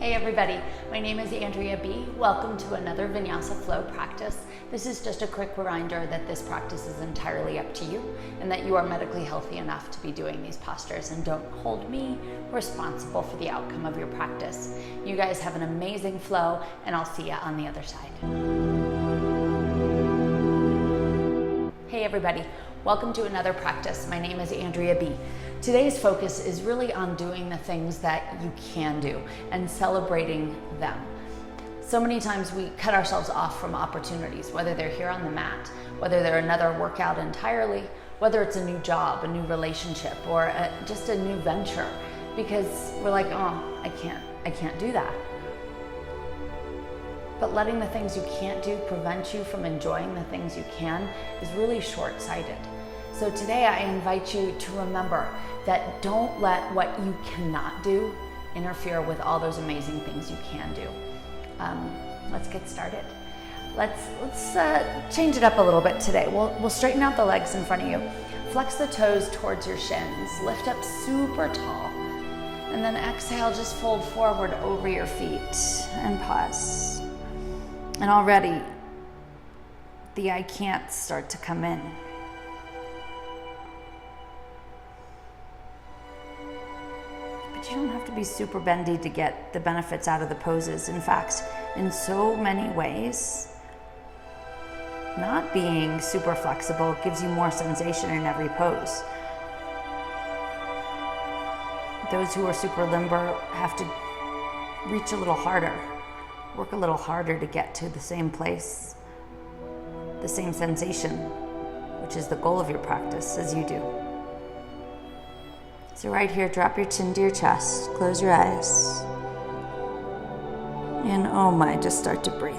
Hey everybody, my name is Andrea B. Welcome to another Vinyasa Flow practice. This is just a quick reminder that this practice is entirely up to you and that you are medically healthy enough to be doing these postures, and don't hold me responsible for the outcome of your practice. You guys have an amazing flow, and I'll see you on the other side. Hey everybody, welcome to another practice. My name is Andrea B. Today's focus is really on doing the things that you can do and celebrating them. So many times we cut ourselves off from opportunities, whether they're here on the mat, whether they're another workout entirely, whether it's a new job, a new relationship, or just a new venture, because we're like, oh, I can't do that. But letting the things you can't do prevent you from enjoying the things you can is really short-sighted. So today I invite you to remember that don't let what you cannot do interfere with all those amazing things you can do. Let's get started. Let's change it up a little bit today. We'll straighten out the legs in front of you. Flex the toes towards your shins. Lift up super tall. And then exhale, just fold forward over your feet and pause. And already the I can't start to come in. You don't have to be super bendy to get the benefits out of the poses. In fact, in so many ways, not being super flexible gives you more sensation in every pose. Those who are super limber have to reach a little harder, work a little harder to get to the same place, the same sensation, which is the goal of your practice, as you do. So right here, drop your chin to your chest, close your eyes, and oh my, just start to breathe.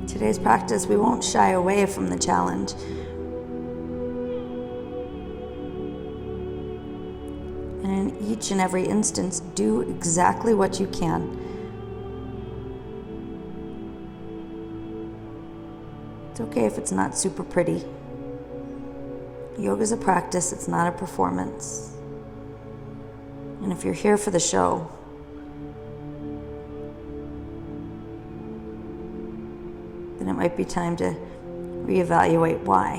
Today's practice, we won't shy away from the challenge. And in each and every instance, do exactly what you can. It's okay if it's not super pretty. Yoga is a practice, it's not a performance. And if you're here for the show, then it might be time to reevaluate why.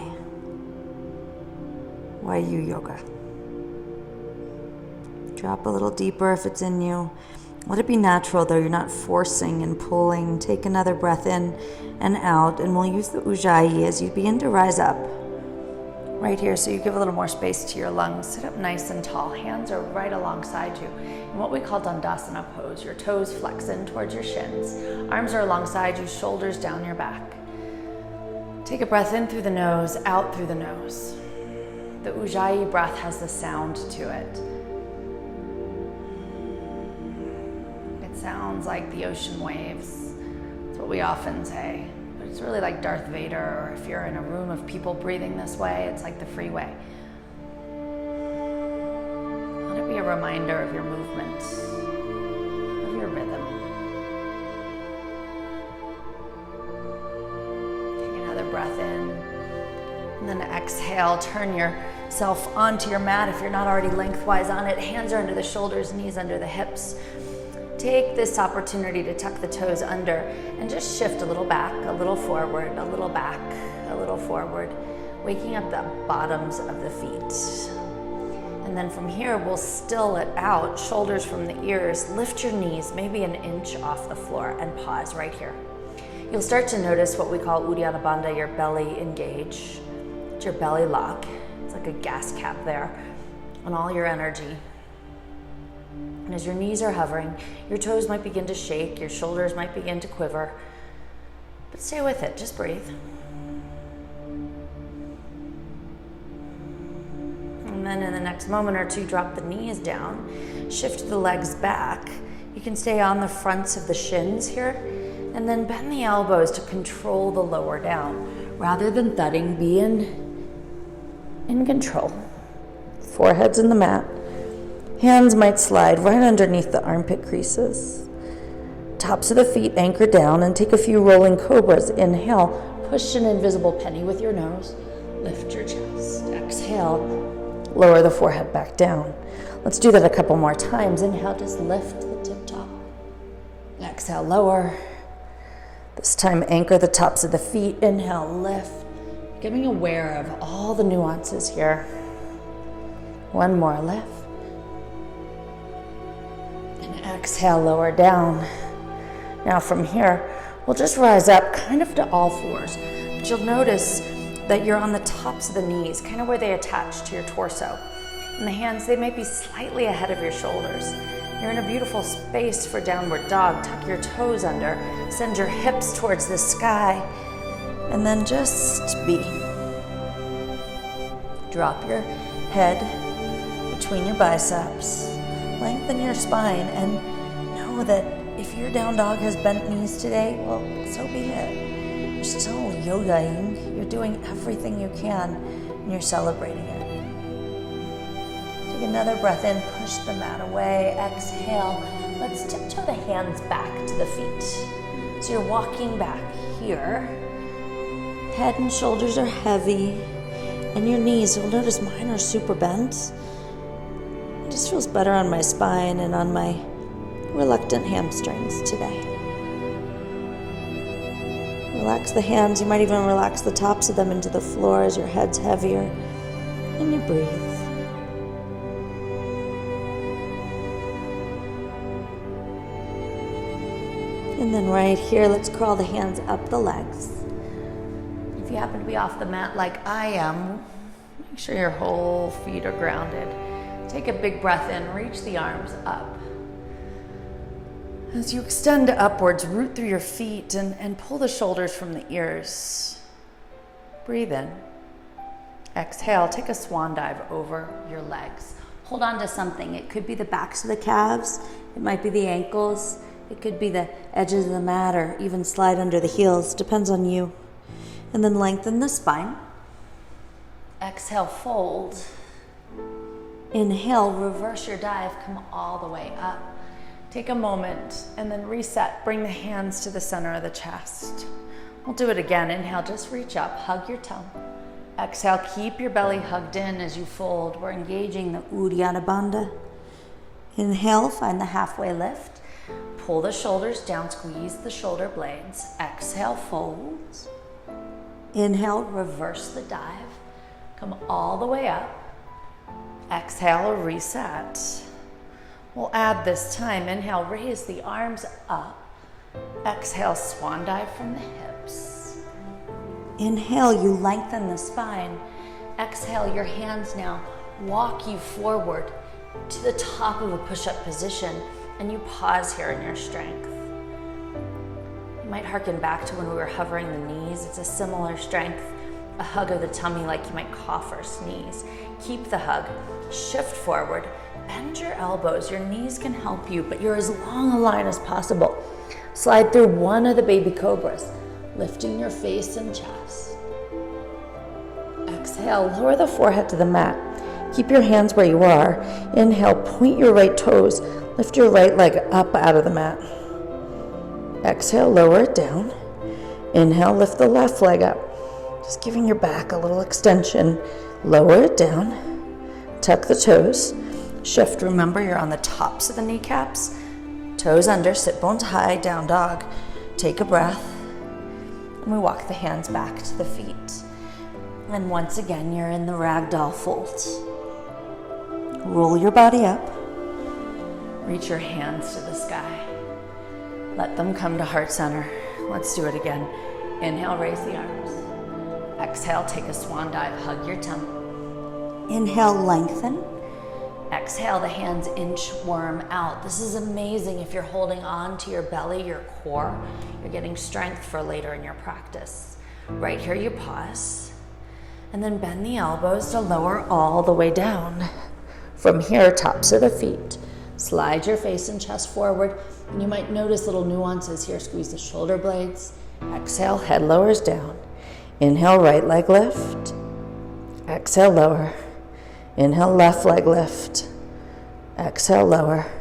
Why you yoga? Drop a little deeper if it's in you. Let it be natural though, you're not forcing and pulling. Take another breath in and out, and we'll use the Ujjayi as you begin to rise up. Right here, so you give a little more space to your lungs. Sit up nice and tall. Hands are right alongside you. In what we call Dandasana pose, your toes flex in towards your shins. Arms are alongside you, shoulders down your back. Take a breath in through the nose, out through the nose. The Ujjayi breath has the sound to it. Sounds like the ocean waves. It's what we often say, but it's really like Darth Vader, or if you're in a room of people breathing this way, it's like the freeway. Let it be a reminder of your movement, of your rhythm. Take another breath in, and then exhale. Turn yourself onto your mat if you're not already lengthwise on it. Hands are under the shoulders, knees under the hips. Take this opportunity to tuck the toes under and just shift a little back, a little forward, a little back, a little forward, waking up the bottoms of the feet. And then from here, we'll still it out, shoulders from the ears, lift your knees maybe an inch off the floor, and pause right here. You'll start to notice what we call Uddiyana Bandha, your belly engage. It's your belly lock. It's like a gas cap there on all your energy. And as your knees are hovering, your toes might begin to shake, your shoulders might begin to quiver, but stay with it, just breathe. And then in the next moment or two, drop the knees down, shift the legs back. You can stay on the fronts of the shins here, and then bend the elbows to control the lower down. Rather than thudding, be in control. Forehead's in the mat. Hands might slide right underneath the armpit creases. Tops of the feet anchor down and take a few rolling cobras. Inhale, push an invisible penny with your nose. Lift your chest. Exhale, lower the forehead back down. Let's do that a couple more times. Inhale, just lift the tip top. Exhale, lower. This time, anchor the tops of the feet. Inhale, lift. Getting aware of all the nuances here. One more, lift. And exhale, lower down. Now from here, we'll just rise up kind of to all fours. But you'll notice that you're on the tops of the knees, kind of where they attach to your torso. And the hands, they might be slightly ahead of your shoulders. You're in a beautiful space for downward dog. Tuck your toes under, send your hips towards the sky, and then just be. Drop your head between your biceps, lengthen your spine, and know that if your down dog has bent knees today, well, so be it. You're still yogaing, you're doing everything you can, and you're celebrating it. Take another breath in, push the mat away, exhale. Let's tiptoe the hands back to the feet. So you're walking back here. Head and shoulders are heavy, and your knees, you'll notice mine are super bent. It just feels better on my spine and on my reluctant hamstrings today. Relax the hands. You might even relax the tops of them into the floor as your head's heavier, and you breathe. And then right here, let's crawl the hands up the legs. If you happen to be off the mat like I am, make sure your whole feet are grounded. Take a big breath in, reach the arms up. As you extend upwards, root through your feet and pull the shoulders from the ears. Breathe in. Exhale, take a swan dive over your legs. Hold on to something. It could be the backs of the calves, it might be the ankles, it could be the edges of the mat, or even slide under the heels, depends on you. And then lengthen the spine. Exhale, fold. Inhale, reverse your dive, come all the way up. Take a moment and then reset. Bring the hands to the center of the chest. We'll do it again. Inhale, just reach up, hug your tongue. Exhale, keep your belly hugged in as you fold. We're engaging the Uddiyana Bandha. Inhale, find the halfway lift. Pull the shoulders down, squeeze the shoulder blades. Exhale, fold. Inhale, reverse the dive. Come all the way up. Exhale, reset. We'll add this time. Inhale, raise the arms up. Exhale, swan dive from the hips. Inhale, you lengthen the spine. Exhale, your hands now walk you forward to the top of a push-up position, and you pause here in your strength. You might harken back to when we were hovering the knees. It's a similar strength, a hug of the tummy like you might cough or sneeze. Keep the hug, shift forward, bend your elbows. Your knees can help you, but you're as long a line as possible. Slide through one of the baby cobras, lifting your face and chest. Exhale, lower the forehead to the mat. Keep your hands where you are. Inhale, point your right toes. Lift your right leg up out of the mat. Exhale, lower it down. Inhale, lift the left leg up. Just giving your back a little extension. Lower it down. Tuck the toes. Shift. Remember, you're on the tops of the kneecaps. Toes under, sit bones high, down dog. Take a breath. And we walk the hands back to the feet. And once again, you're in the ragdoll fold. Roll your body up. Reach your hands to the sky. Let them come to heart center. Let's do it again. Inhale, raise the arms. Exhale, take a swan dive, hug your tongue. Inhale, lengthen. Exhale, the hands inchworm out. This is amazing if you're holding on to your belly, your core. You're getting strength for later in your practice. Right here, you pause. And then bend the elbows to lower all the way down. From here, tops of the feet. Slide your face and chest forward. And you might notice little nuances here. Squeeze the shoulder blades. Exhale, head lowers down. Inhale, right leg lift. Exhale, lower. Inhale, left leg lift. Exhale, lower.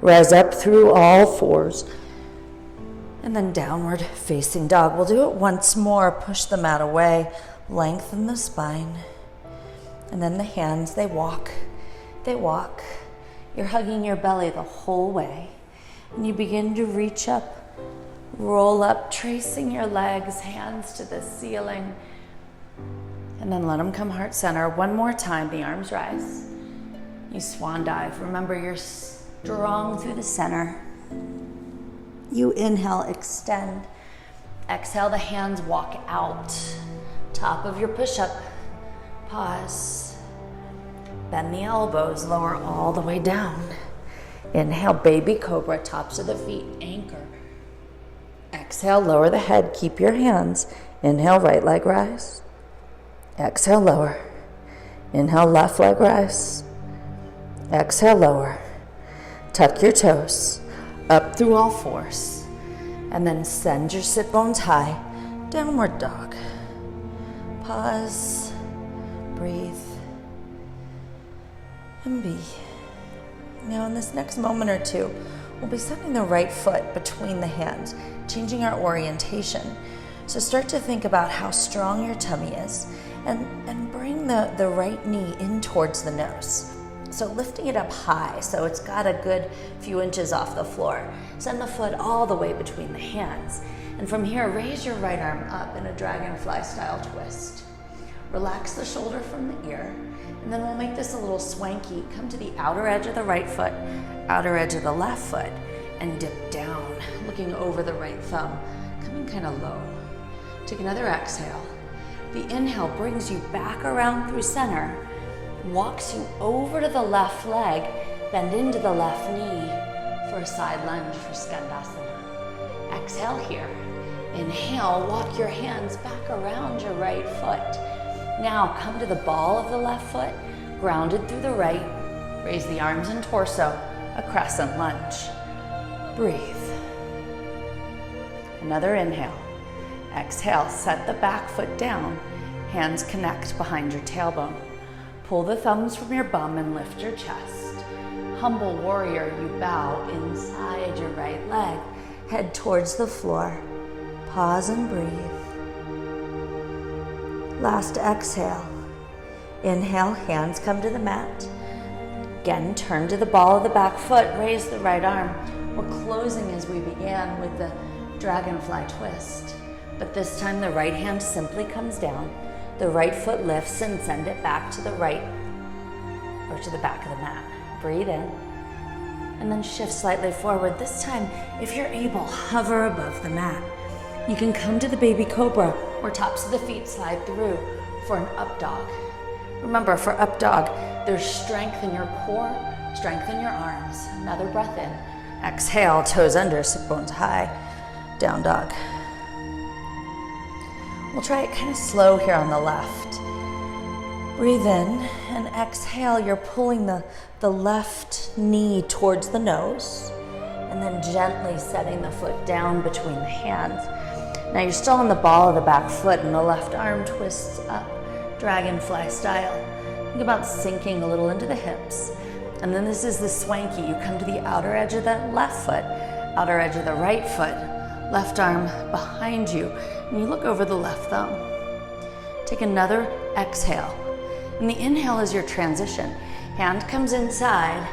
Rise up through all fours. And then downward facing dog. We'll do it once more. Push the mat away, lengthen the spine. And then the hands, they walk. They walk. You're hugging your belly the whole way. And you begin to reach up, roll up, tracing your legs, hands to the ceiling. And then let them come heart center. One more time, the arms rise. You swan dive. Remember, you're strong through the center. You inhale, extend. Exhale, the hands walk out. Top of your push-up. Pause. Bend the elbows, lower all the way down. Inhale, baby cobra, tops of the feet, anchor. Exhale, lower the head, keep your hands. Inhale, right leg rise. Exhale, lower. Inhale, left leg rise. Exhale, lower. Tuck your toes, up through all fours. And then send your sit bones high, downward dog. Pause, breathe, and be. Now in this next moment or two, we'll be setting the right foot between the hands, changing our orientation. So start to think about how strong your tummy is and bring the right knee in towards the nose. So lifting it up high so it's got a good few inches off the floor. Send the foot all the way between the hands. And from here, raise your right arm up in a dragonfly style twist. Relax the shoulder from the ear. And then we'll make this a little swanky. Come to the outer edge of the right foot, outer edge of the left foot, and dip down, looking over the right thumb, coming kind of low. Take another exhale. The inhale brings you back around through center, walks you over to the left leg, bend into the left knee for a side lunge for Skandasana. Exhale here. Inhale, walk your hands back around your right foot. Now come to the ball of the left foot, grounded through the right. Raise the arms and torso, a crescent lunge. Breathe. Another inhale. Exhale, set the back foot down. Hands connect behind your tailbone. Pull the thumbs from your bum and lift your chest. Humble warrior, you bow inside your right leg. Head towards the floor. Pause and breathe. Last exhale. Inhale, hands come to the mat. Again, turn to the ball of the back foot, raise the right arm. We're closing as we began with the dragonfly twist. But this time the right hand simply comes down. The right foot lifts and send it back to the right or to the back of the mat. Breathe in and then shift slightly forward. This time, if you're able, hover above the mat. You can come to the baby cobra or tops of the feet slide through for an up dog. Remember, for up dog, there's strength in your core, strength in your arms. Another breath in. Exhale, toes under, sit bones high, down dog. We'll try it kind of slow here on the left. Breathe in and exhale. You're pulling the left knee towards the nose and then gently setting the foot down between the hands. Now you're still on the ball of the back foot and the left arm twists up, dragonfly style. Think about sinking a little into the hips. And then this is the swanky. You come to the outer edge of the left foot, outer edge of the right foot, left arm behind you, and you look over the left thumb. Take another exhale. And the inhale is your transition. Hand comes inside,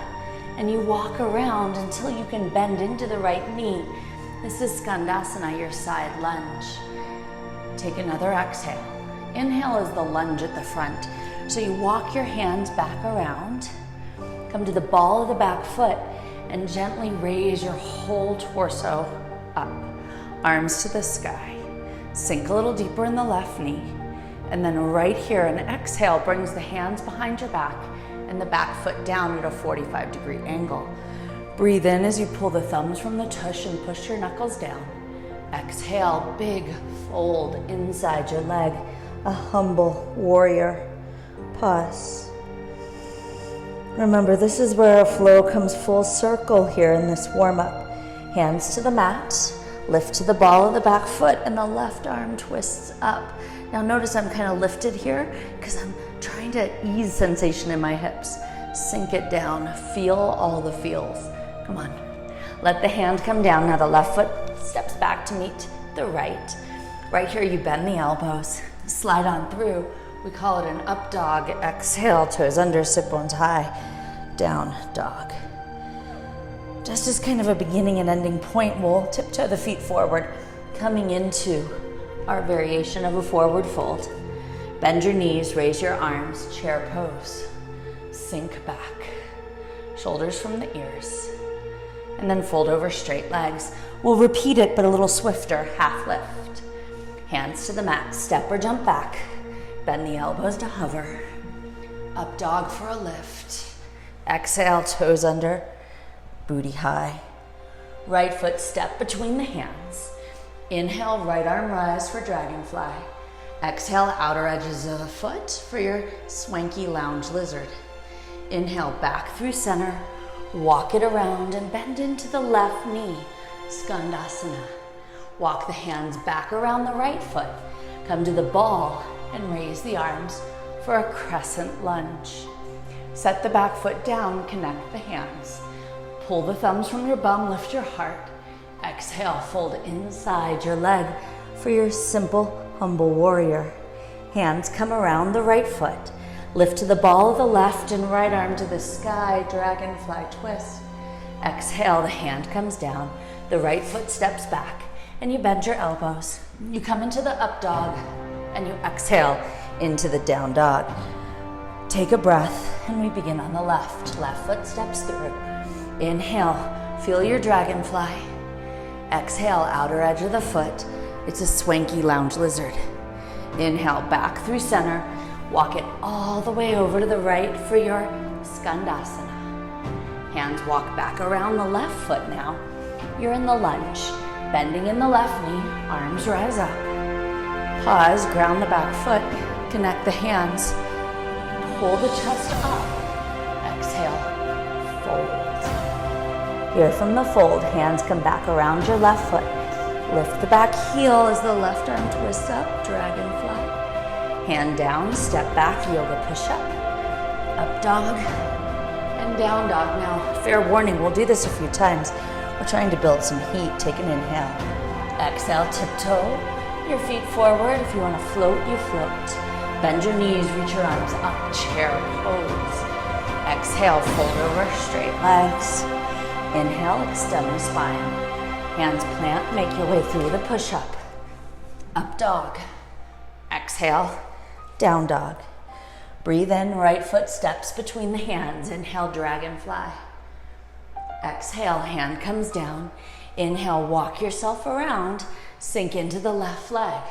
and you walk around until you can bend into the right knee. This is Skandasana, your side lunge. Take another exhale. Inhale is the lunge at the front. So you walk your hands back around, come to the ball of the back foot, and gently raise your whole torso up. Arms to the sky. Sink a little deeper in the left knee. And then right here, an exhale brings the hands behind your back and the back foot down at a 45-degree angle. Breathe in as you pull the thumbs from the tush and push your knuckles down. Exhale, big fold inside your leg, a humble warrior. Pause. Remember, this is where our flow comes full circle here in this warm-up. Hands to the mat, lift to the ball of the back foot, and the left arm twists up. Now notice I'm kind of lifted here because I'm trying to ease sensation in my hips. Sink it down, feel all the feels. Come on. Let the hand come down. Now the left foot steps back to meet the right. Right here, you bend the elbows, slide on through. We call it an up dog. Exhale, toes under, sit bones high, down dog. Just as kind of a beginning and ending point, we'll tiptoe the feet forward, coming into our variation of a forward fold. Bend your knees, raise your arms, chair pose. Sink back, shoulders from the ears, and then fold over straight legs. We'll repeat it, but a little swifter, half lift. Hands to the mat, step or jump back. Bend the elbows to hover. Up dog for a lift. Exhale, toes under, booty high. Right foot step between the hands. Inhale, right arm rise for dragonfly. Exhale, outer edges of the foot for your swanky lounge lizard. Inhale, back through center. Walk it around and bend into the left knee, Skandasana. Walk the hands back around the right foot. Come to the ball and raise the arms for a crescent lunge. Set the back foot down, connect the hands. Pull the thumbs from your bum, lift your heart. Exhale, fold inside your leg for your simple, humble warrior. Hands come around the right foot. Lift to the ball of the left and right arm to the sky, dragonfly twist. Exhale, the hand comes down, the right foot steps back, and you bend your elbows. You come into the up dog, and you exhale into the down dog. Take a breath, and we begin on the left. Left foot steps through. Inhale, feel your dragonfly. Exhale, outer edge of the foot. It's a swanky lounge lizard. Inhale, back through center. Walk it all the way over to the right for your Skandasana. Hands walk back around the left foot now. You're in the lunge. Bending in the left knee, arms rise up. Pause, ground the back foot, connect the hands. Pull the chest up. Exhale, fold. Here from the fold, hands come back around your left foot. Lift the back heel as the left arm twists up, dragonfly. Hand down, step back, yoga push-up. Up dog and down dog. Now, fair warning, we'll do this a few times. We're trying to build some heat. Take an inhale. Exhale, tiptoe your feet forward. If you want to float, you float. Bend your knees, reach your arms up, chair pose. Exhale, fold over straight legs. Inhale, extend the spine. Hands plant, make your way through the push-up. Up dog. Exhale, down dog. Breathe in, right foot steps between the hands. Inhale, dragonfly. Exhale, hand comes down. Inhale, walk yourself around. Sink into the left leg.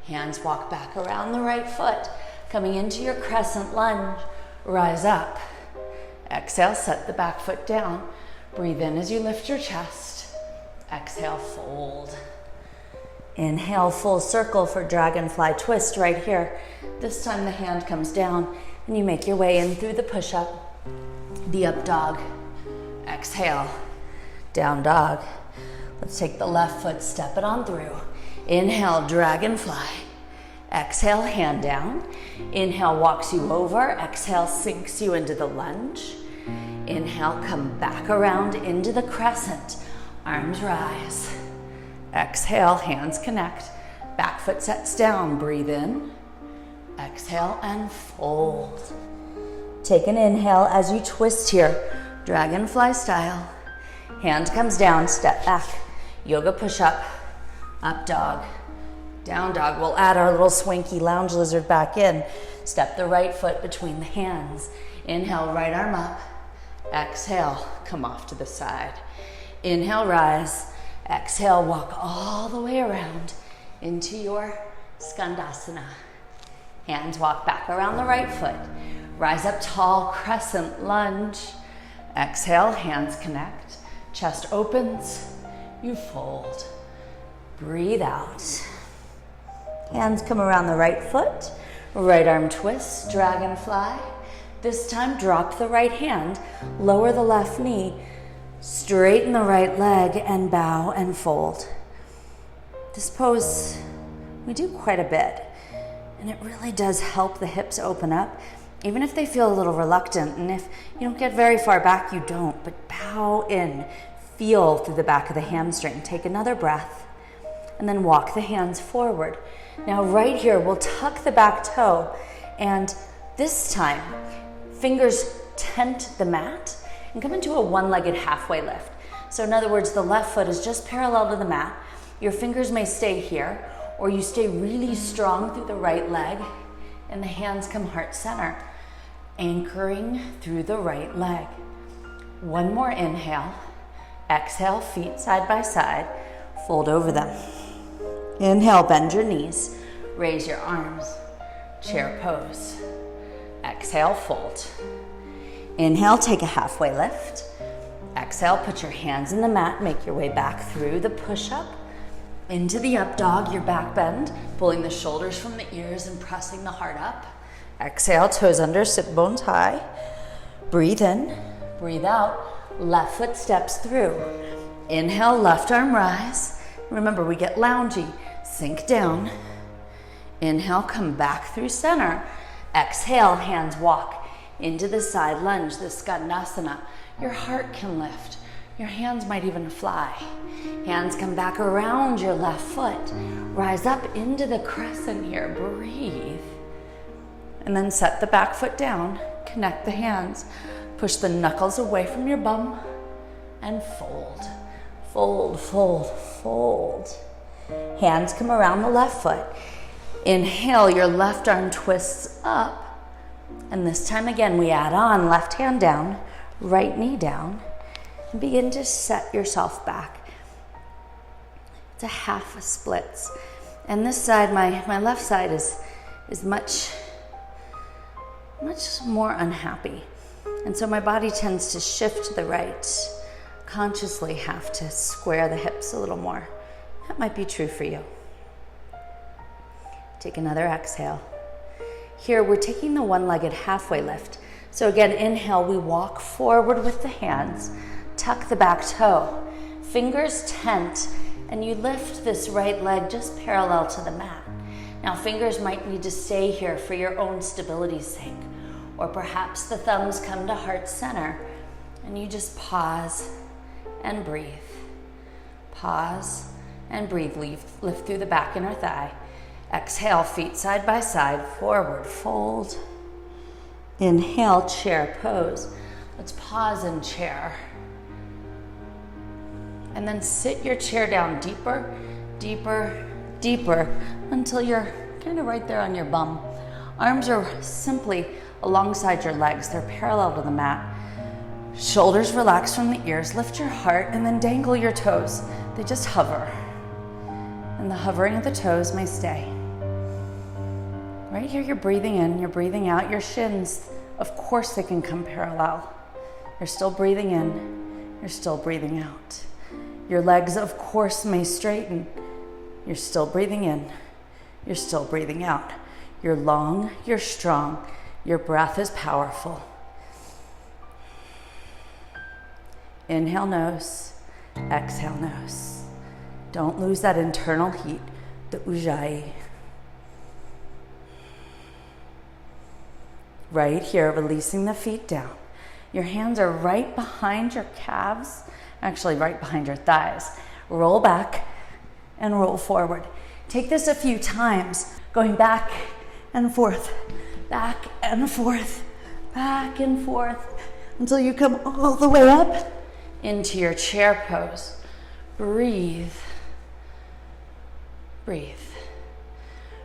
Hands walk back around the right foot. Coming into your crescent lunge, rise up. Exhale, set the back foot down. Breathe in as you lift your chest. Exhale, fold. Inhale, full circle for dragonfly twist right here. This time the hand comes down and you make your way in through the push-up, the up dog. Exhale, down dog. Let's take the left foot, step it on through. Inhale, dragonfly. Exhale, hand down. Inhale, walks you over. Exhale, sinks you into the lunge. Inhale, come back around into the crescent. Arms rise. Exhale, hands connect. Back foot sets down, breathe in. Exhale and fold. Take an inhale as you twist here, dragonfly style. Hand comes down, step back. Yoga push-up, up dog, down dog. We'll add our little swanky lounge lizard back in. Step the right foot between the hands. Inhale, right arm up. Exhale, come off to the side. Inhale, rise. Exhale, walk all the way around into your Skandasana. Hands walk back around the right foot. Rise up tall, crescent lunge. Exhale, hands connect. Chest opens, you fold. Breathe out. Hands come around the right foot. Right arm twist, dragonfly. This time, drop the right hand, lower the left knee, straighten the right leg, and bow and fold. This pose, we do quite a bit, and it really does help the hips open up, even if they feel a little reluctant. And if you don't get very far back, you don't, but bow in, feel through the back of the hamstring. Take another breath and then walk the hands forward. Now right here, we'll tuck the back toe, and this time, fingers tent the mat and come into a one-legged halfway lift. So in other words, the left foot is just parallel to the mat. Your fingers may stay here, or you stay really strong through the right leg, and the hands come heart center, anchoring through the right leg. One more inhale. Exhale, feet side by side, fold over them. Inhale, bend your knees, raise your arms, chair pose. Exhale, fold. Inhale, take a halfway lift. Exhale, put your hands in the mat, make your way back through the push-up, into the up dog, your back bend, pulling the shoulders from the ears and pressing the heart up. Exhale, toes under, sit bones high. Breathe in, breathe out, left foot steps through. Inhale, left arm rise. Remember, we get loungy, sink down. Inhale, come back through center. Exhale, hands walk into the side lunge, the Skandasana. Your heart can lift. Your hands might even fly. Hands come back around your left foot. Rise up into the crescent here. Breathe. And then set the back foot down. Connect the hands. Push the knuckles away from your bum. And fold. Fold, fold, fold. Hands come around the left foot. Inhale, your left arm twists up. And this time again, we add on left hand down, right knee down, and begin to set yourself back. It's a half a splits. And this side, my left side is much more unhappy. And so my body tends to shift to the right. Consciously have to square the hips a little more. That might be true for you. Take another exhale. Here, we're taking the one-legged halfway lift. So again, inhale, we walk forward with the hands, tuck the back toe, fingers tent, and you lift this right leg just parallel to the mat. Now, fingers might need to stay here for your own stability's sake, or perhaps the thumbs come to heart center, and you just pause and breathe. Pause and breathe, lift through the back inner thigh. Exhale, feet side by side, forward, fold. Inhale, chair pose. Let's pause in chair. And then sit your chair down deeper, deeper, deeper, until you're kind of right there on your bum. Arms are simply alongside your legs. They're parallel to the mat. Shoulders relax from the ears. Lift your heart and then dangle your toes. They just hover. And the hovering of the toes may stay. Right here, you're breathing in, you're breathing out. Your shins, of course, they can come parallel. You're still breathing in, you're still breathing out. Your legs, of course, may straighten. You're still breathing in, you're still breathing out. You're long, you're strong, your breath is powerful. Inhale, nose, exhale, nose. Don't lose that internal heat, the ujjayi. Right here, releasing the feet down. Your hands are right behind your calves, actually right behind your thighs. Roll back and roll forward. Take this a few times, going back and forth, back and forth, back and forth, until you come all the way up into your chair pose. Breathe. Breathe.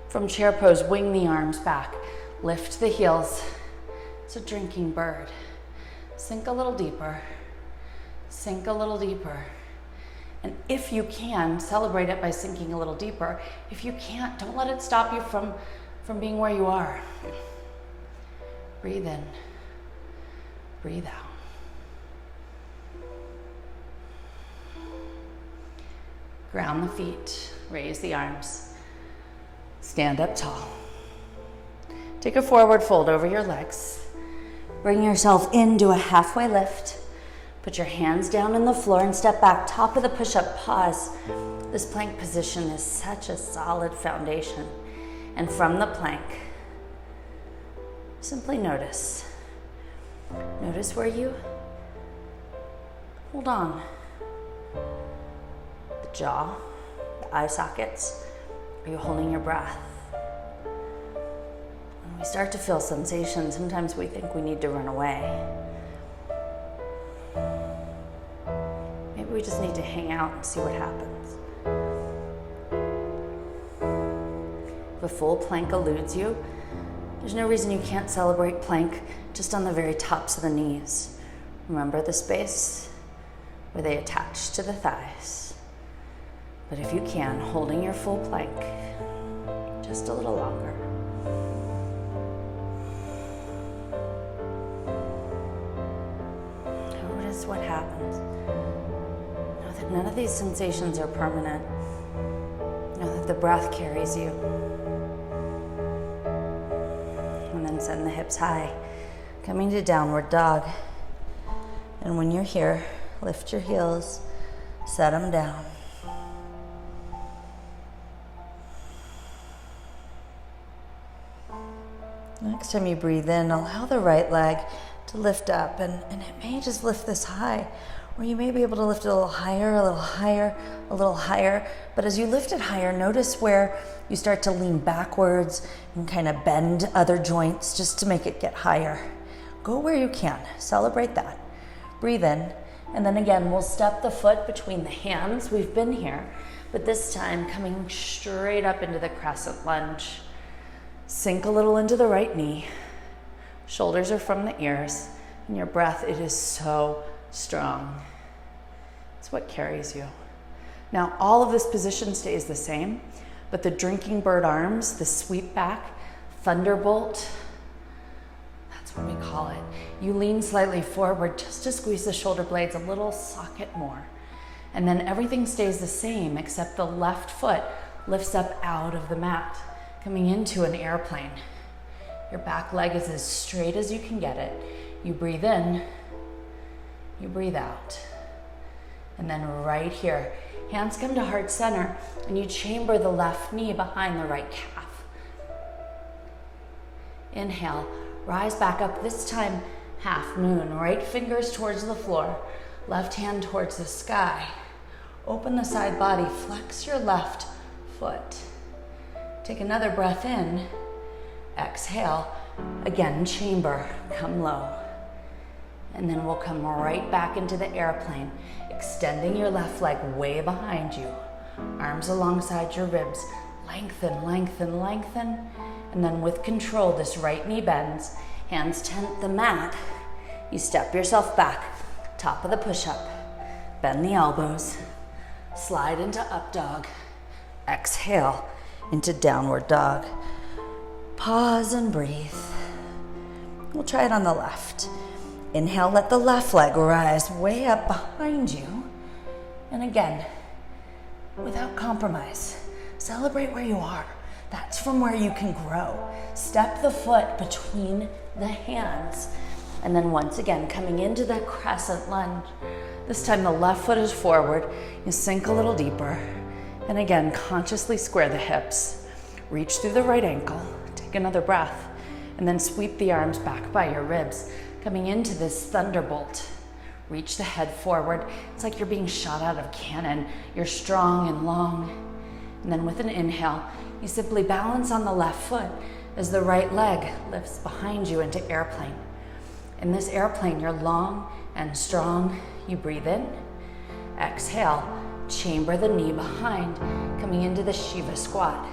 From chair pose, wing the arms back. Lift the heels. It's a drinking bird. Sink a little deeper. Sink a little deeper. And if you can, celebrate it by sinking a little deeper. If you can't, don't let it stop you from being where you are. Breathe in. Breathe out. Ground the feet. Raise the arms. Stand up tall. Take a forward fold over your legs. Bring yourself into a halfway lift. Put your hands down on the floor and step back. Top of the push-up, pause. This plank position is such a solid foundation. And from the plank, simply notice. Notice where you hold on. jaw, the eye sockets? Are you holding your breath? When we start to feel sensation, sometimes we think we need to run away. Maybe we just need to hang out and see what happens. If a full plank eludes you, there's no reason you can't celebrate plank just on the very tops of the knees. Remember the space where they attach to the thighs. But if you can, holding your full plank just a little longer. Notice what happens. Know that none of these sensations are permanent. Know that the breath carries you. And then send the hips high, coming to downward dog. And when you're here, lift your heels, set them down. Next time you breathe in, allow the right leg to lift up, and it may just lift this high, or you may be able to lift it a little higher, a little higher, a little higher. But as you lift it higher, notice where you start to lean backwards and kind of bend other joints just to make it get higher. Go where you can, celebrate that. Breathe in, and then again, we'll step the foot between the hands. We've been here, but this time coming straight up into the crescent lunge. Sink a little into the right knee. Shoulders are from the ears, and your breath, it is so strong. It's what carries you. Now, all of this position stays the same, but the drinking bird arms, the sweep back, thunderbolt, that's what we call it. You lean slightly forward just to squeeze the shoulder blades a little socket more. And then everything stays the same except the left foot lifts up out of the mat, coming into an airplane. Your back leg is as straight as you can get it. You breathe in, you breathe out. And then right here, hands come to heart center, and you chamber the left knee behind the right calf. Inhale, rise back up, this time half moon. Right fingers towards the floor, left hand towards the sky. Open the side body, flex your left foot. Take another breath in, exhale, again chamber, come low. And then we'll come right back into the airplane, extending your left leg way behind you. Arms alongside your ribs, lengthen, lengthen, lengthen. And then with control, this right knee bends, hands tent the mat. You step yourself back, top of the push-up, bend the elbows, slide into up dog, exhale into downward dog. Pause and breathe. We'll try it on the left. Inhale, let the left leg rise way up behind you. And again, without compromise, celebrate where you are. That's from where you can grow. Step the foot between the hands. And then once again, coming into that crescent lunge. This time the left foot is forward. You sink a little deeper. And again, consciously square the hips. Reach through the right ankle. Take another breath. And then sweep the arms back by your ribs. Coming into this thunderbolt. Reach the head forward. It's like you're being shot out of cannon. You're strong and long. And then with an inhale, you simply balance on the left foot as the right leg lifts behind you into airplane. In this airplane, you're long and strong. You breathe in, exhale, chamber the knee behind, coming into the Shiva squat.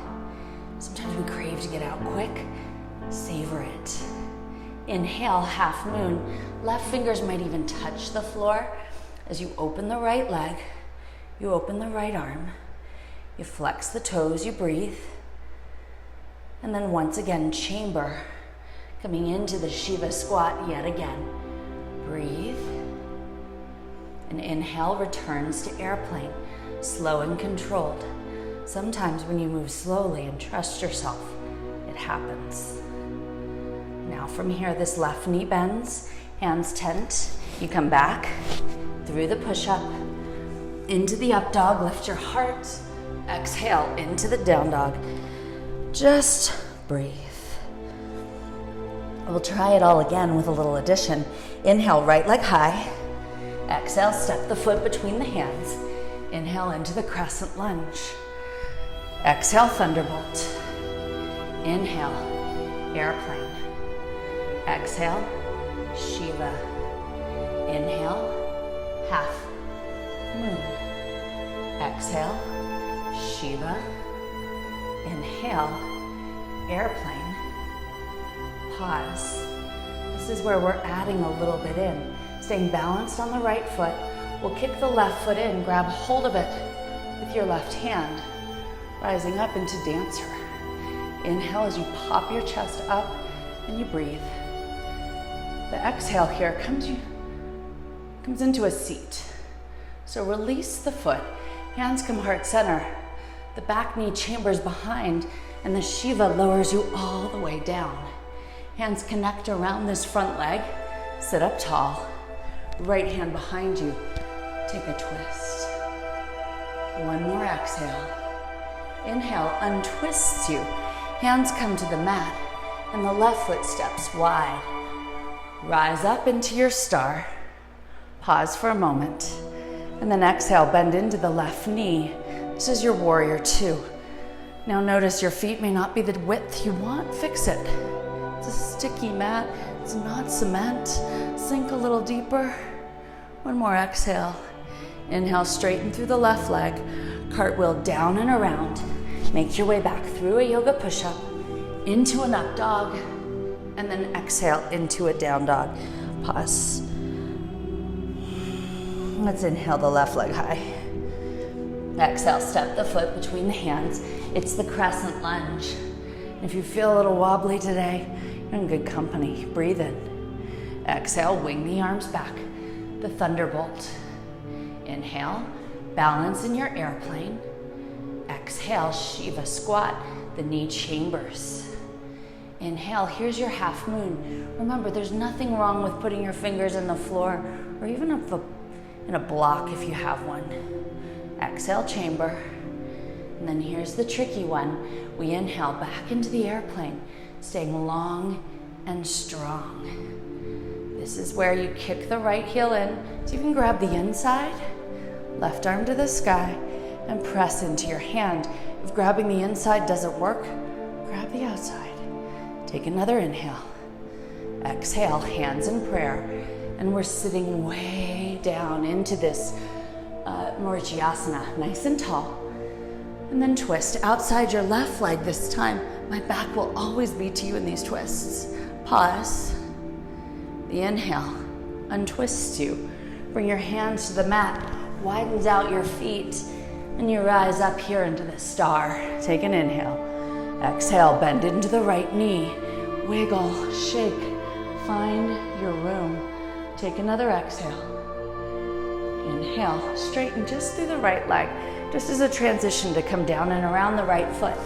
Sometimes we crave to get out quick. Savor it. Inhale, half moon. Left fingers might even touch the floor as you open the right leg, you open the right arm, you flex the toes, you breathe. And then once again, chamber, coming into the Shiva squat yet again. Breathe. And inhale returns to airplane, slow and controlled. Sometimes when you move slowly and trust yourself, it happens. Now from here, this left knee bends, hands tent. You come back through the push-up, into the up dog, lift your heart. Exhale into the down dog. Just breathe. We'll try it all again with a little addition. Inhale, right leg high. Exhale, step the foot between the hands. Inhale into the crescent lunge. Exhale, thunderbolt. Inhale, airplane. Exhale, Shiva. Inhale, half moon. Exhale, Shiva. Inhale, airplane. Pause. This is where we're adding a little bit in. Staying balanced on the right foot. We'll kick the left foot in, grab hold of it with your left hand, rising up into dancer. Inhale as you pop your chest up and you breathe. The exhale here comes into a seat. So release the foot, hands come heart center, the back knee chambers behind, and the Shiva lowers you all the way down. Hands connect around this front leg, sit up tall, right hand behind you, take a twist. One more exhale. Inhale, untwists you, hands come to the mat, and the left foot steps wide. Rise up into your star, pause for a moment, and then exhale, bend into the left knee. This is your warrior two. Now notice your feet may not be the width you want, fix it. It's a sticky mat, it's not cement. Sink a little deeper. One more exhale. Inhale, straighten through the left leg, cartwheel down and around. Make your way back through a yoga push-up, into an up dog, and then exhale into a down dog. Pause. Let's inhale the left leg high. Exhale, step the foot between the hands. It's the crescent lunge. If you feel a little wobbly today, you're in good company. Breathe in. Exhale, wing the arms back. The thunderbolt. Inhale, balance in your airplane. Exhale, Shiva squat, the knee chambers. Inhale, here's your half moon. Remember, there's nothing wrong with putting your fingers in the floor or even up in a block if you have one. Exhale, chamber. And then here's the tricky one. We inhale back into the airplane, staying long and strong. This is where you kick the right heel in, so you can grab the inside, left arm to the sky, and press into your hand. If grabbing the inside doesn't work, grab the outside. Take another inhale. Exhale, hands in prayer. And we're sitting way down into this Marichyasana, nice and tall. And then twist outside your left leg this time. My back will always be to you in these twists. Pause. The inhale untwists you. Bring your hands to the mat, widens out your feet, and you rise up here into the star. Take an inhale. Exhale, bend into the right knee. Wiggle, shake, find your room. Take another exhale. Inhale, straighten just through the right leg, just as a transition to come down and around the right foot.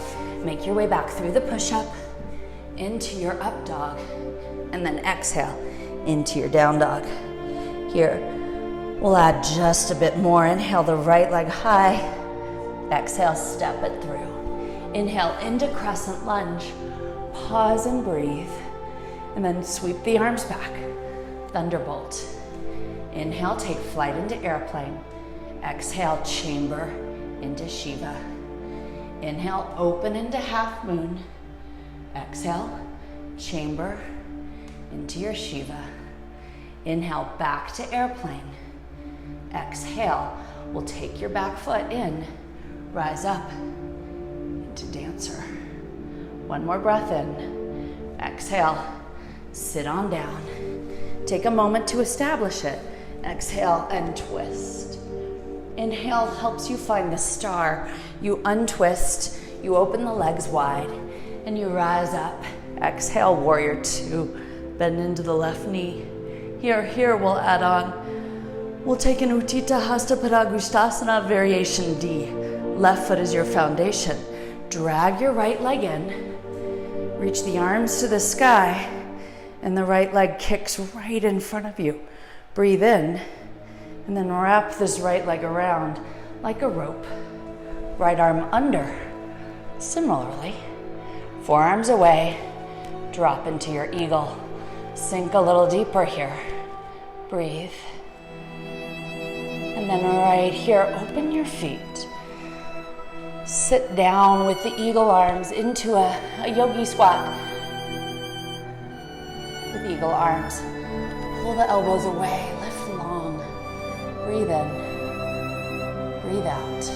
Make your way back through the push-up, into your up dog, and then exhale into your down dog. Here, we'll add just a bit more. Inhale the right leg high. Exhale, step it through. Inhale into crescent lunge. Pause and breathe. And then sweep the arms back. Thunderbolt. Inhale, take flight into airplane. Exhale, chamber into Shiva. Inhale, open into half moon. Exhale, chamber into your Shiva. Inhale, back to airplane. Exhale, we'll take your back foot in. Rise up into dancer. One more breath in. Exhale, sit on down. Take a moment to establish it. Exhale and twist. Inhale helps you find the star. You untwist, you open the legs wide, and you rise up. Exhale, warrior two. Bend into the left knee. Here we'll add on. We'll take an Utthita Hasta Padangusthasana variation D. Left foot is your foundation. Drag your right leg in. Reach the arms to the sky, and the right leg kicks right in front of you. Breathe in, and then wrap this right leg around like a rope. Right arm under. Similarly, forearms away, drop into your eagle. Sink a little deeper here. Breathe. And then right here, open your feet. Sit down with the eagle arms into a yogi squat. With eagle arms, pull the elbows away, lift long. Breathe in, breathe out.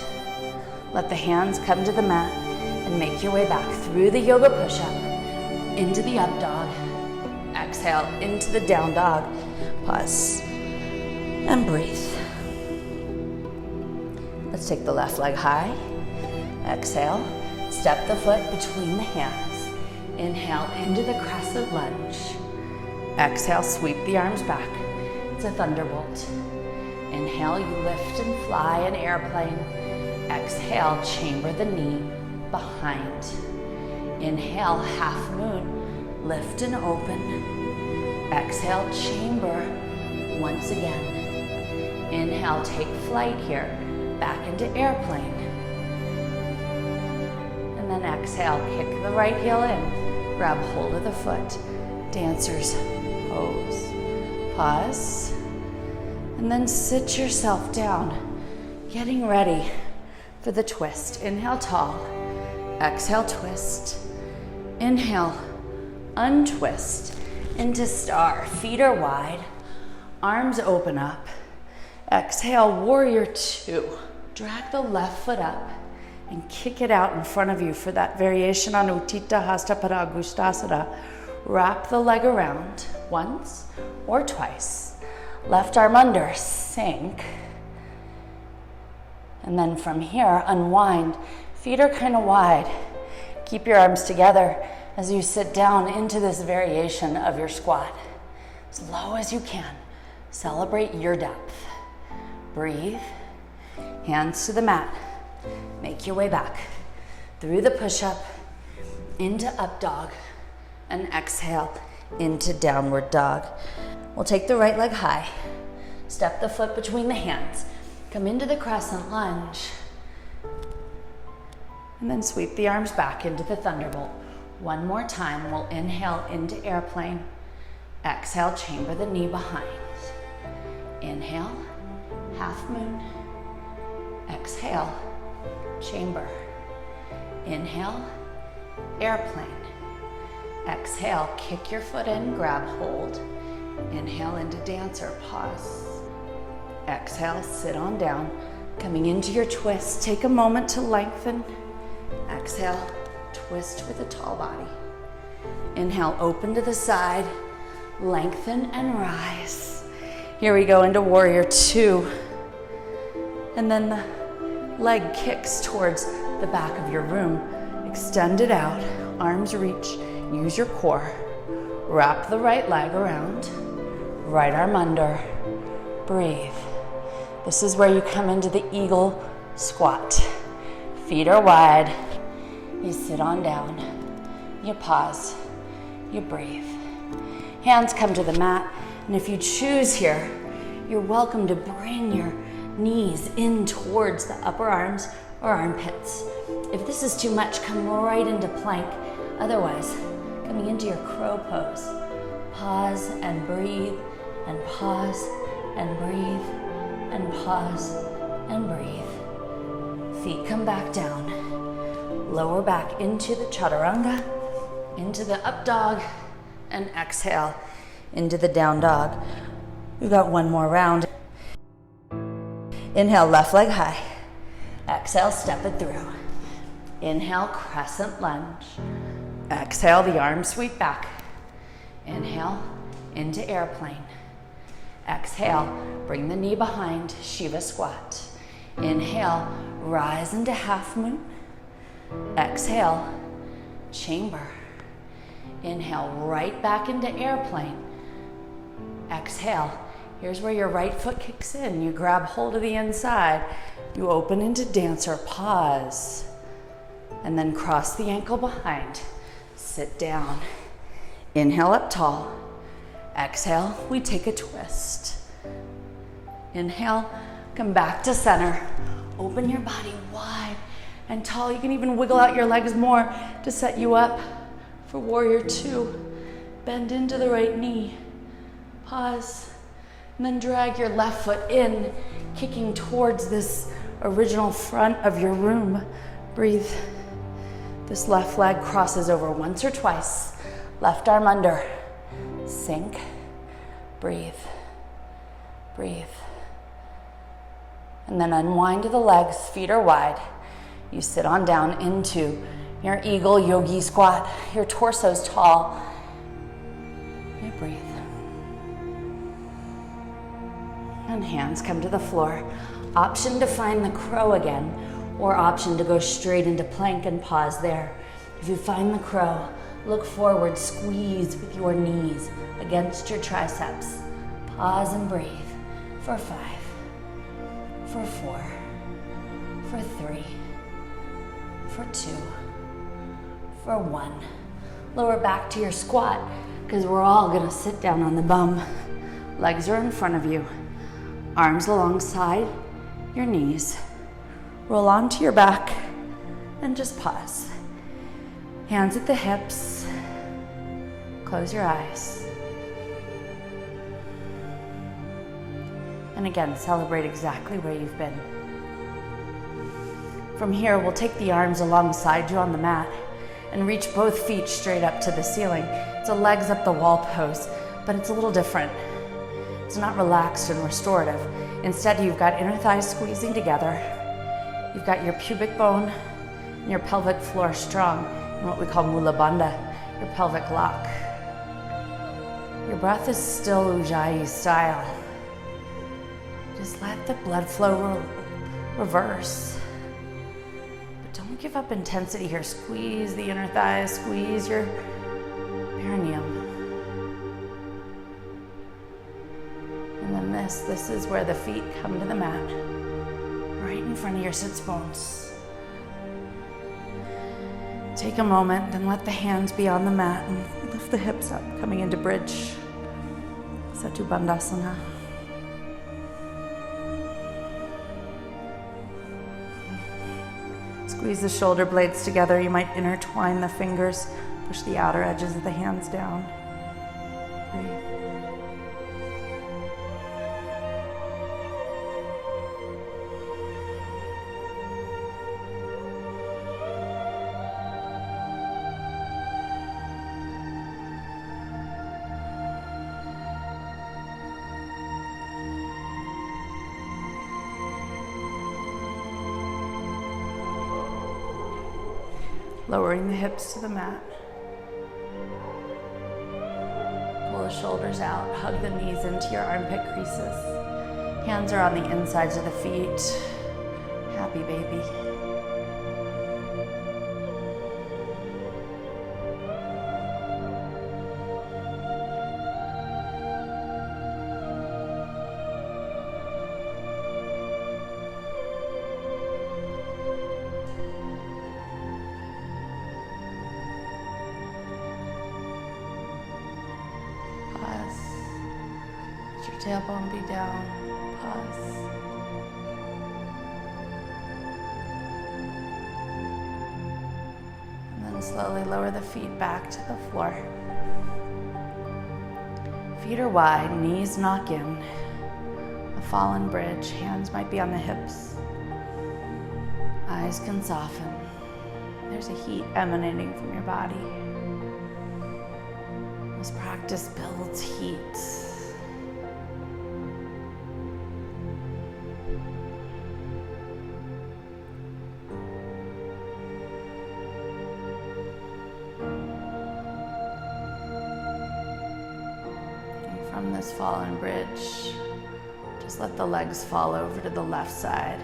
Let the hands come to the mat and make your way back through the yoga push-up, into the up dog. Exhale, into the down dog. Pause and breathe. Let's take the left leg high. Exhale, step the foot between the hands. Inhale into the crescent lunge. Exhale, sweep the arms back. It's a thunderbolt. Inhale, you lift and fly an airplane. Exhale, chamber the knee behind. Inhale, half moon, lift and open. Exhale, chamber once again. Inhale, take flight here, back into airplane. And then exhale, kick the right heel in, grab hold of the foot, dancer's pose. Pause, and then sit yourself down, getting ready for the twist. Inhale, tall. Exhale, twist. Inhale, untwist into star. Feet are wide, arms open up. Exhale, warrior two. Drag the left foot up and kick it out in front of you for that variation on Utthita Hasta Padangusthasana. Wrap the leg around once or twice. Left arm under, sink. And then from here, unwind. Feet are kind of wide. Keep your arms together as you sit down into this variation of your squat. As low as you can. Celebrate your depth. Breathe. Hands to the mat. Make your way back through the push-up, into up dog, and exhale into downward dog. We'll take the right leg high. Step the foot between the hands. Come into the crescent lunge. And then sweep the arms back into the thunderbolt. One more time, we'll inhale into airplane. Exhale, chamber the knee behind. Inhale, half moon. Exhale, chamber. Inhale, airplane. Exhale, kick your foot in, grab hold. Inhale into dancer, pause. Exhale, sit on down. Coming into your twist, take a moment to lengthen. Exhale, twist with a tall body. Inhale, open to the side, lengthen and rise. Here we go into warrior two. And then the leg kicks towards the back of your room. Extend it out, arms reach, use your core. Wrap the right leg around, right arm under, breathe. This is where you come into the eagle squat. Feet are wide, you sit on down, you pause, you breathe. Hands come to the mat, and if you choose here, you're welcome to bring your knees in towards the upper arms or armpits. If this is too much, come right into plank. Otherwise, coming into your crow pose. Pause and breathe, and pause and breathe, and pause and breathe. Feet come back down. Lower back into the chaturanga, into the up dog, and exhale into the down dog. We've got one more round. Inhale, left leg high. Exhale, step it through. Inhale, crescent lunge. Exhale, the arms sweep back. Inhale, into airplane. Exhale, bring the knee behind, Shiva squat. Inhale, rise into half moon. Exhale, chamber. Inhale, right back into airplane. Exhale. Here's where your right foot kicks in. You grab hold of the inside. You open into dancer, pause. And then cross the ankle behind. Sit down. Inhale up tall. Exhale, we take a twist. Inhale, come back to center. Open your body wide and tall. You can even wiggle out your legs more to set you up for warrior two. Bend into the right knee. Pause. And then drag your left foot in, kicking towards this original front of your room. Breathe. This left leg crosses over once or twice. Left arm under. Sink. Breathe. Breathe. And then unwind to the legs, feet are wide. You sit on down into your eagle yogi squat. Your torso's tall. You breathe. And hands come to the floor. Option to find the crow again, or option to go straight into plank and pause there. If you find the crow, look forward, squeeze with your knees against your triceps. Pause and breathe for 5, for 4, for 3, for 2, for 1. Lower back to your squat, because we're all gonna sit down on the bum. Legs are in front of you. Arms alongside your knees. Roll onto your back and just pause. Hands at the hips. Close your eyes. And again, celebrate exactly where you've been. From here, we'll take the arms alongside you on the mat and reach both feet straight up to the ceiling. It's a legs up the wall pose, but it's a little different. It's not relaxed and restorative. Instead, you've got inner thighs squeezing together. You've got your pubic bone and your pelvic floor strong in what we call Mula Bandha, your pelvic lock. Your breath is still Ujjayi style. Just let the blood flow reverse. But don't give up intensity here. Squeeze the inner thighs, squeeze your perineum. And then this is where the feet come to the mat, right in front of your sits bones. Take a moment and let the hands be on the mat and lift the hips up, coming into bridge. Setu Bandhasana. Squeeze the shoulder blades together. You might intertwine the fingers, push the outer edges of the hands down. Breathe. Lowering the hips to the mat. Pull the shoulders out, hug the knees into your armpit creases. Hands are on the insides of the feet. Happy baby. Tailbone be down, pause. And then slowly lower the feet back to the floor. Feet are wide, knees knock in. A fallen bridge, hands might be on the hips. Eyes can soften. There's a heat emanating from your body. This practice builds heat. From this fallen bridge, just let the legs fall over to the left side.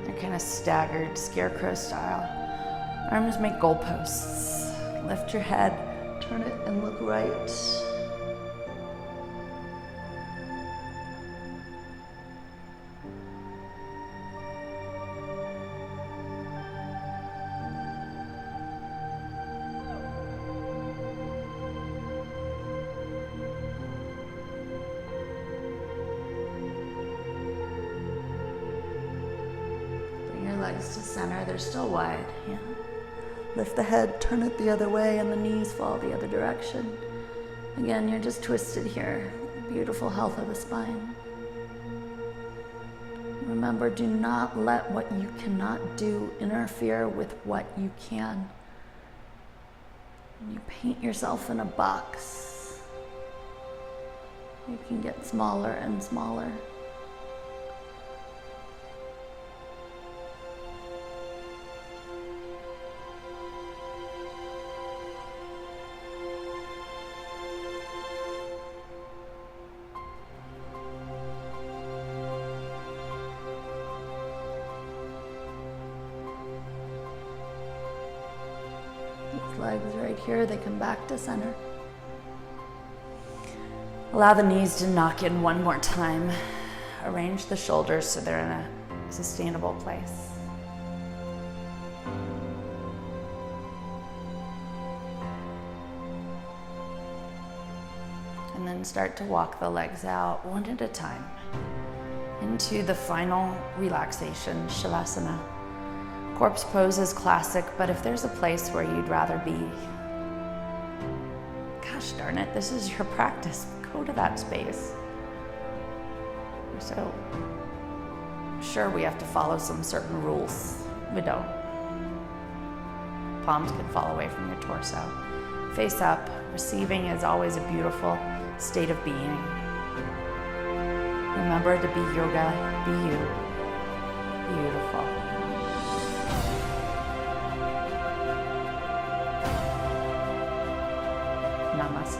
They're kind of staggered, scarecrow style. Arms make goalposts. Lift your head, turn it and look right. Legs to center, they're still wide. Yeah. Lift the head, turn it the other way, and the knees fall the other direction. Again, you're just twisted here. the beautiful health of the spine. Remember, do not let what you cannot do interfere with what you can. When you paint yourself in a box, you can get smaller and smaller. Legs right here, they come back to center. Allow the knees to knock in one more time. Arrange the shoulders so they're in a sustainable place. And then start to walk the legs out one at a time into the final relaxation, Shavasana. Corpse pose is classic, but if there's a place where you'd rather be, gosh darn it, this is your practice. Go to that space. So, sure, we have to follow some certain rules. We don't. Palms can fall away from your torso. Face up. Receiving is always a beautiful state of being. Remember to be yoga, be you. Beautiful. Namaste.